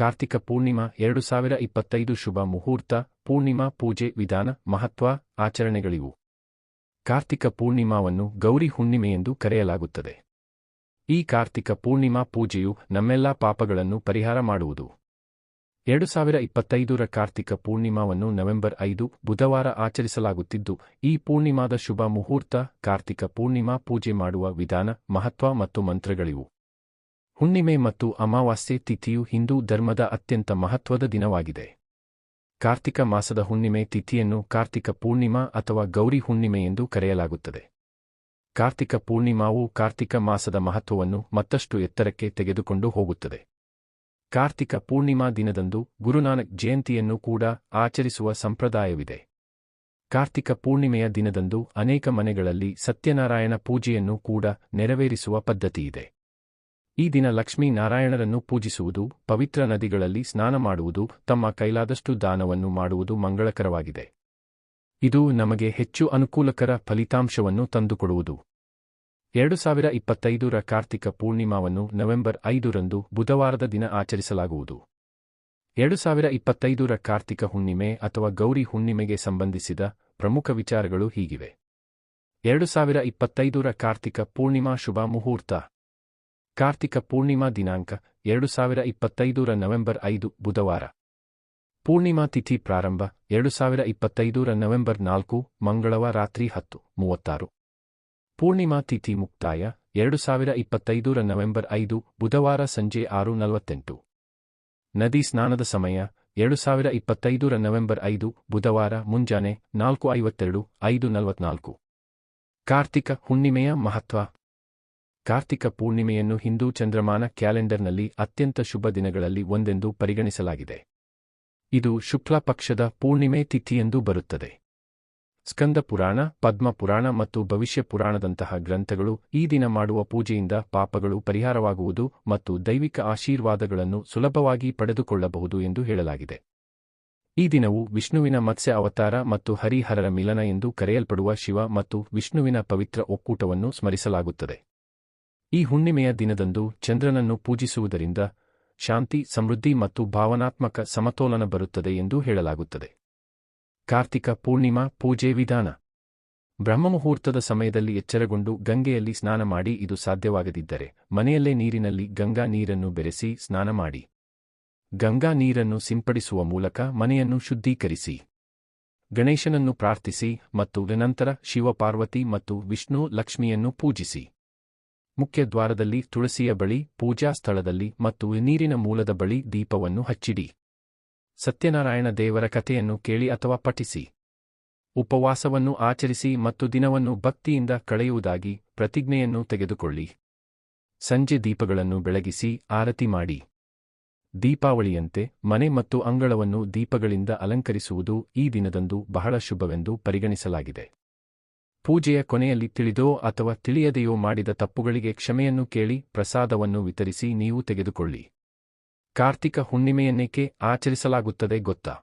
ಕಾರ್ತಿಕ ಪೂರ್ಣಿಮಾ 2025 ಶುಭ ಮುಹೂರ್ತ, ಪೂರ್ಣಿಮಾ ಪೂಜೆ ವಿಧಾನ, ಮಹತ್ವ, ಆಚರಣೆಗಳಿವು. ಕಾರ್ತಿಕ ಪೂರ್ಣಿಮಾವನ್ನು ಗೌರಿ ಹುಣ್ಣಿಮೆಯೆಂದು ಕರೆಯಲಾಗುತ್ತದೆ. ಈ ಕಾರ್ತಿಕ ಪೂರ್ಣಿಮಾ ಪೂಜೆಯು ನಮ್ಮೆಲ್ಲಾ ಪಾಪಗಳನ್ನು ಪರಿಹಾರ ಮಾಡುವುದು. 2025ರ ಕಾರ್ತಿಕ ಪೂರ್ಣಿಮಾವನ್ನು ನವೆಂಬರ್ 5 ಬುಧವಾರ ಆಚರಿಸಲಾಗುತ್ತಿದ್ದು, ಈ ಪೂರ್ಣಿಮಾದ ಶುಭ ಮುಹೂರ್ತ, ಕಾರ್ತಿಕ ಪೂರ್ಣಿಮಾ ಪೂಜೆ ಮಾಡುವ ವಿಧಾನ, ಮಹತ್ವ ಮತ್ತು ಮಂತ್ರಗಳಿವು. ಹುಣ್ಣಿಮೆ ಮತ್ತು ಅಮಾವಾಸ್ಯೆ ತಿಥಿಯು ಹಿಂದೂ ಧರ್ಮದ ಅತ್ಯಂತ ಮಹತ್ವದ ದಿನವಾಗಿದೆ. ಕಾರ್ತಿಕ ಮಾಸದ ಹುಣ್ಣಿಮೆ ತಿಥಿಯನ್ನು ಕಾರ್ತಿಕ ಪೂರ್ಣಿಮಾ ಅಥವಾ ಗೌರಿ ಹುಣ್ಣಿಮೆ ಎಂದು ಕರೆಯಲಾಗುತ್ತದೆ. ಕಾರ್ತಿಕ ಪೂರ್ಣಿಮಾವು ಕಾರ್ತಿಕ ಮಾಸದ ಮಹತ್ವವನ್ನು ಮತ್ತಷ್ಟು ಎತ್ತರಕ್ಕೆ ತೆಗೆದುಕೊಂಡು ಹೋಗುತ್ತದೆ. ಕಾರ್ತಿಕ ಪೂರ್ಣಿಮಾ ದಿನದಂದು ಗುರುನಾನಕ್ ಜಯಂತಿಯನ್ನು ಕೂಡ ಆಚರಿಸುವ ಸಂಪ್ರದಾಯವಿದೆ. ಕಾರ್ತಿಕ ಪೂರ್ಣಿಮೆಯ ದಿನದಂದು ಅನೇಕ ಮನೆಗಳಲ್ಲಿ ಸತ್ಯನಾರಾಯಣ ಪೂಜೆಯನ್ನು ಕೂಡ ನೆರವೇರಿಸುವ ಪದ್ಧತಿಯಿದೆ. ಈ ದಿನ ಲಕ್ಷ್ಮೀ ನಾರಾಯಣರನ್ನು ಪೂಜಿಸುವುದು, ಪವಿತ್ರ ನದಿಗಳಲ್ಲಿ ಸ್ನಾನ ಮಾಡುವುದು, ತಮ್ಮ ಕೈಲಾದಷ್ಟು ದಾನವನ್ನು ಮಾಡುವುದು ಮಂಗಳಕರವಾಗಿದೆ. ಇದು ನಮಗೆ ಹೆಚ್ಚು ಅನುಕೂಲಕರ ಫಲಿತಾಂಶವನ್ನು ತಂದುಕೊಡುವುದು. 2025ರ ಕಾರ್ತಿಕ ಪೂರ್ಣಿಮಾವನ್ನು ನವೆಂಬರ್ 5ರಂದು ಬುಧವಾರದ ದಿನ ಆಚರಿಸಲಾಗುವುದು. 2025ರ ಕಾರ್ತಿಕ ಹುಣ್ಣಿಮೆ ಅಥವಾ ಗೌರಿ ಹುಣ್ಣಿಮೆಗೆ ಸಂಬಂಧಿಸಿದ ಪ್ರಮುಖ ವಿಚಾರಗಳು ಹೀಗಿವೆ. 2025ರ ಕಾರ್ತಿಕ ಪೂರ್ಣಿಮಾ ಶುಭ ಮುಹೂರ್ತ. ಕಾರ್ತಿಕ ಪೂರ್ಣಿಮಾ ದಿನಾಂಕ 2025ರ ನವೆಂಬರ್ 5 ಬುಧವಾರ. ಪೂರ್ಣಿಮಾ ತಿಥಿ ಪ್ರಾರಂಭ 2025ರ ನವೆಂಬರ್ 4 ಮಂಗಳವಾರ ರಾತ್ರಿ 10:36. ಪೂರ್ಣಿಮಾ ತಿಥಿ ಮುಕ್ತಾಯ 2025ರ ನವೆಂಬರ್ 5 ಬುಧವಾರ ಸಂಜೆ 6:48. ನದಿ ಸ್ನಾನದ ಸಮಯ 2025ರ ನವೆಂಬರ್ 5 ಬುಧವಾರ ಮುಂಜಾನೆ 4:52, 5:44. ಕಾರ್ತಿಕ ಹುಣ್ಣಿಮೆಯ ಮಹತ್ವ. ಕಾರ್ತಿಕ ಪೂರ್ಣಿಮೆಯನ್ನು ಹಿಂದೂ ಚಂದ್ರಮಾನ ಕ್ಯಾಲೆಂಡರ್ನಲ್ಲಿ ಅತ್ಯಂತ ಶುಭ ದಿನಗಳಲ್ಲಿ ಒಂದೆಂದು ಪರಿಗಣಿಸಲಾಗಿದೆ. ಇದು ಶುಕ್ಲ ಪಕ್ಷದ ಪೂರ್ಣಿಮೆ ತಿಥಿಯೆಂದು ಬರುತ್ತದೆ. ಸ್ಕಂದ ಪುರಾಣ, ಪದ್ಮ ಪುರಾಣ ಮತ್ತು ಭವಿಷ್ಯ ಪುರಾಣದಂತಹ ಗ್ರಂಥಗಳು ಈ ದಿನ ಮಾಡುವ ಪೂಜೆಯಿಂದ ಪಾಪಗಳು ಪರಿಹಾರವಾಗುವುದು ಮತ್ತು ದೈವಿಕ ಆಶೀರ್ವಾದಗಳನ್ನು ಸುಲಭವಾಗಿ ಪಡೆದುಕೊಳ್ಳಬಹುದು ಎಂದು ಹೇಳಲಾಗಿದೆ. ಈ ದಿನವು ವಿಷ್ಣುವಿನ ಮತ್ಸ್ಯ ಅವತಾರ ಮತ್ತು ಹರಿಹರರ ಮಿಲನ ಎಂದು ಕರೆಯಲ್ಪಡುವ ಶಿವ ಮತ್ತು ವಿಷ್ಣುವಿನ ಪವಿತ್ರ ಒಕ್ಕೂಟವನ್ನು ಸ್ಮರಿಸಲಾಗುತ್ತದೆ. ಈ ಹುಣ್ಣಿಮೆಯ ದಿನದಂದು ಚಂದ್ರನನ್ನು ಪೂಜಿಸುವುದರಿಂದ ಶಾಂತಿ, ಸಮೃದ್ಧಿ ಮತ್ತು ಭಾವನಾತ್ಮಕ ಸಮತೋಲನ ಬರುತ್ತದೆ ಎಂದು ಹೇಳಲಾಗುತ್ತದೆ. ಕಾರ್ತಿಕ ಪೂರ್ಣಿಮಾ ಪೂಜೆ ವಿಧಾನ. ಬ್ರಹ್ಮಮುಹೂರ್ತದ ಸಮಯದಲ್ಲಿ ಎಚ್ಚರಗೊಂಡು ಗಂಗೆಯಲ್ಲಿ ಸ್ನಾನ ಮಾಡಿ. ಇದು ಸಾಧ್ಯವಾಗದಿದ್ದರೆ ಮನೆಯಲ್ಲೇ ನೀರಿನಲ್ಲಿ ಗಂಗಾ ನೀರನ್ನು ಬೆರೆಸಿ ಸ್ನಾನ ಮಾಡಿ. ಗಂಗಾ ನೀರನ್ನು ಸಿಂಪಡಿಸುವ ಮೂಲಕ ಮನೆಯನ್ನು ಶುದ್ಧೀಕರಿಸಿ. ಗಣೇಶನನ್ನು ಪ್ರಾರ್ಥಿಸಿ ಮತ್ತು ನಂತರ ಶಿವ, ಪಾರ್ವತಿ ಮತ್ತು ವಿಷ್ಣು, ಲಕ್ಷ್ಮಿಯನ್ನು ಪೂಜಿಸಿ. ಮುಖ್ಯ ದ್ವಾರದಲ್ಲಿ, ತುಳಸಿಯ ಬಳಿ, ಪೂಜಾ ಸ್ಥಳದಲ್ಲಿ ಮತ್ತು ನೀರಿನ ಮೂಲದ ಬಳಿ ದೀಪವನ್ನು ಹಚ್ಚಿಡಿ. ಸತ್ಯನಾರಾಯಣ ದೇವರ ಕಥೆಯನ್ನು ಕೇಳಿ ಅಥವಾ ಪಠಿಸಿ. ಉಪವಾಸವನ್ನು ಆಚರಿಸಿ ಮತ್ತು ದಿನವನ್ನು ಭಕ್ತಿಯಿಂದ ಕಳೆಯುವುದಾಗಿ ಪ್ರತಿಜ್ಞೆಯನ್ನು ತೆಗೆದುಕೊಳ್ಳಿ. ಸಂಜೆ ದೀಪಗಳನ್ನು ಬೆಳಗಿಸಿ ಆರತಿ ಮಾಡಿ. ದೀಪಾವಳಿಯಂತೆ ಮನೆ ಮತ್ತು ಅಂಗಳವನ್ನು ದೀಪಗಳಿಂದ ಅಲಂಕರಿಸುವುದು ಈ ದಿನದಂದು ಬಹಳ ಶುಭವೆಂದು ಪರಿಗಣಿಸಲಾಗಿದೆ. ಪೂಜೆಯ ಕೊನೆಯಲ್ಲಿ ತಿಳಿದೋ ಅಥವಾ ತಿಳಿಯದೆಯೋ ಮಾಡಿದ ತಪ್ಪುಗಳಿಗೆ ಕ್ಷಮೆಯನ್ನು ಕೇಳಿ ಪ್ರಸಾದವನ್ನು ವಿತರಿಸಿ ನೀವು ತೆಗೆದುಕೊಳ್ಳಿ. ಕಾರ್ತಿಕ ಹುಣ್ಣಿಮೆಯನ್ನೇಕೆ ಆಚರಿಸಲಾಗುತ್ತದೆ ಗೊತ್ತಾ?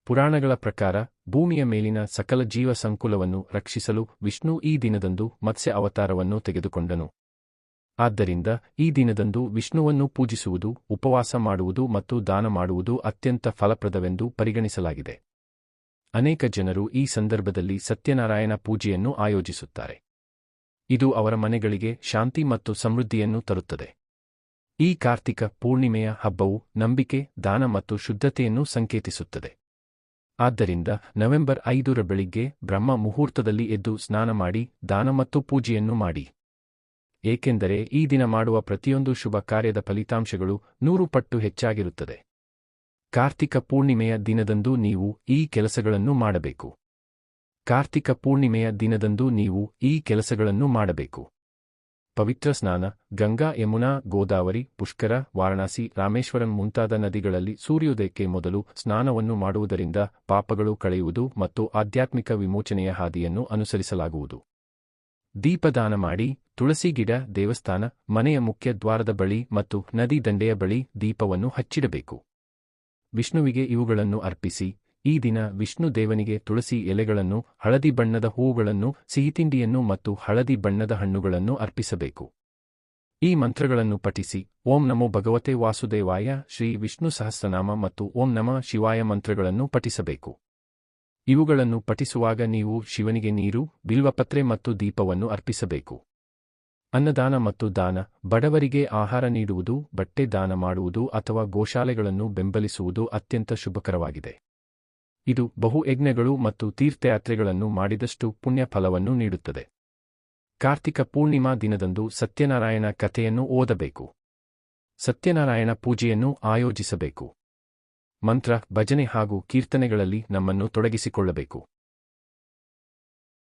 ಪುರಾಣಗಳ ಪ್ರಕಾರ ಭೂಮಿಯ ಮೇಲಿನ ಸಕಲ ಜೀವ ಸಂಕುಲವನ್ನು ರಕ್ಷಿಸಲು ವಿಷ್ಣು ಈ ದಿನದಂದು ಮತ್ಸ್ಯ ಅವತಾರವನ್ನು ತೆಗೆದುಕೊಂಡನು. ಆದ್ದರಿಂದ ಈ ದಿನದಂದು ವಿಷ್ಣುವನ್ನು ಪೂಜಿಸುವುದು, ಉಪವಾಸ ಮಾಡುವುದು ಮತ್ತು ದಾನ ಮಾಡುವುದು ಅತ್ಯಂತ ಫಲಪ್ರದವೆಂದು ಪರಿಗಣಿಸಲಾಗಿದೆ. ಅನೇಕ ಜನರು ಈ ಸಂದರ್ಭದಲ್ಲಿ ಸತ್ಯನಾರಾಯಣ ಪೂಜೆಯನ್ನು ಆಯೋಜಿಸುತ್ತಾರೆ. ಇದು ಅವರ ಮನೆಗಳಿಗೆ ಶಾಂತಿ ಮತ್ತು ಸಮೃದ್ಧಿಯನ್ನು ತರುತ್ತದೆ. ಈ ಕಾರ್ತಿಕ ಪೂರ್ಣಿಮೆಯ ಹಬ್ಬವು ನಂಬಿಕೆ, ದಾನ ಮತ್ತು ಶುದ್ಧತೆಯನ್ನು ಸಂಕೇತಿಸುತ್ತದೆ. ಆದ್ದರಿಂದ ನವೆಂಬರ್ 5ರ ಬೆಳಿಗ್ಗೆ ಬ್ರಹ್ಮ ಮುಹೂರ್ತದಲ್ಲಿ ಎದ್ದು ಸ್ನಾನ ಮಾಡಿ ದಾನ ಮತ್ತು ಪೂಜೆಯನ್ನು ಮಾಡಿ. ಏಕೆಂದರೆ ಈ ದಿನ ಮಾಡುವ ಪ್ರತಿಯೊಂದು ಶುಭ ಕಾರ್ಯದ ಫಲಿತಾಂಶಗಳು 100 ಪಟ್ಟು ಹೆಚ್ಚಾಗಿರುತ್ತದೆ. ಕಾರ್ತಿಕ ಪೂರ್ಣಿಮೆಯ ದಿನದಂದು ನೀವು ಈ ಕೆಲಸಗಳನ್ನು ಮಾಡಬೇಕು. ಕಾರ್ತಿಕ ಪೂರ್ಣಿಮೆಯ ದಿನದಂದು ನೀವು ಈ ಕೆಲಸಗಳನ್ನು ಮಾಡಬೇಕು. ಪವಿತ್ರ ಸ್ನಾನ. ಗಂಗಾ, ಯಮುನಾ, ಗೋದಾವರಿ, ಪುಷ್ಕರ, ವಾರಣಾಸಿ, ರಾಮೇಶ್ವರಂ ಮುಂತಾದ ನದಿಗಳಲ್ಲಿ ಸೂರ್ಯೋದಯಕ್ಕೆ ಮೊದಲು ಸ್ನಾನವನ್ನು ಮಾಡುವುದರಿಂದ ಪಾಪಗಳು ಕಳೆಯುವುದು ಮತ್ತು ಆಧ್ಯಾತ್ಮಿಕ ವಿಮೋಚನೆಯ ಹಾದಿಯನ್ನು ಅನುಸರಿಸಲಾಗುವುದು. ದೀಪದಾನ ಮಾಡಿ. ತುಳಸಿ ಗಿಡ, ದೇವಸ್ಥಾನ, ಮನೆಯ ಮುಖ್ಯ ದ್ವಾರದ ಬಳಿ ಮತ್ತು ನದಿ ದಂಡೆಯ ಬಳಿ ದೀಪವನ್ನು ಹಚ್ಚಿಡಬೇಕು. ವಿಷ್ಣುವಿಗೆ ಇವುಗಳನ್ನು ಅರ್ಪಿಸಿ. ಈ ದಿನ ವಿಷ್ಣು ದೇವನಿಗೆ ತುಳಸಿ ಎಲೆಗಳನ್ನು, ಹಳದಿ ಬಣ್ಣದ ಹೂವುಗಳನ್ನು, ಸಿಹಿತಿಂಡಿಯನ್ನು ಮತ್ತು ಹಳದಿ ಬಣ್ಣದ ಹಣ್ಣುಗಳನ್ನು ಅರ್ಪಿಸಬೇಕು. ಈ ಮಂತ್ರಗಳನ್ನು ಪಠಿಸಿ ಓಂ ನಮೋ ಭಗವತೆ ವಾಸುದೇವಾಯ, ಶ್ರೀ ವಿಷ್ಣು ಸಹಸ್ರನಾಮ ಮತ್ತು ಓಂ ನಮಃ ಶಿವಾಯ ಮಂತ್ರಗಳನ್ನು ಪಠಿಸಬೇಕು. ಇವುಗಳನ್ನು ಪಠಿಸುವಾಗ ನೀವು ಶಿವನಿಗೆ ನೀರು, ಬಿಲ್ವಪತ್ರೆ ಮತ್ತು ದೀಪವನ್ನು ಅರ್ಪಿಸಬೇಕು. ಅನ್ನದಾನ ಮತ್ತು ದಾನ, ಬಡವರಿಗೆ ಆಹಾರ ನೀಡುವುದು, ಬಟ್ಟೆ ದಾನ ಮಾಡುವುದು ಅಥವಾ ಗೋಶಾಲೆಗಳನ್ನು ಬೆಂಬಲಿಸುವುದು ಅತ್ಯಂತ ಶುಭಕರವಾಗಿದೆ. ಇದು ಬಹುಯಜ್ಞಗಳು ಮತ್ತು ತೀರ್ಥಯಾತ್ರೆಗಳನ್ನು ಮಾಡಿದಷ್ಟು ಪುಣ್ಯ ಫಲವನ್ನು ನೀಡುತ್ತದೆ. ಕಾರ್ತಿಕ ಪೂರ್ಣಿಮಾ ದಿನದಂದು ಸತ್ಯನಾರಾಯಣ ಕಥೆಯನ್ನು ಓದಬೇಕು. ಸತ್ಯನಾರಾಯಣ ಪೂಜೆಯನ್ನು ಆಯೋಜಿಸಬೇಕು. ಮಂತ್ರ, ಭಜನೆ ಹಾಗೂ ಕೀರ್ತನೆಗಳಲ್ಲಿ ನಮ್ಮನ್ನು ತೊಡಗಿಸಿಕೊಳ್ಳಬೇಕು.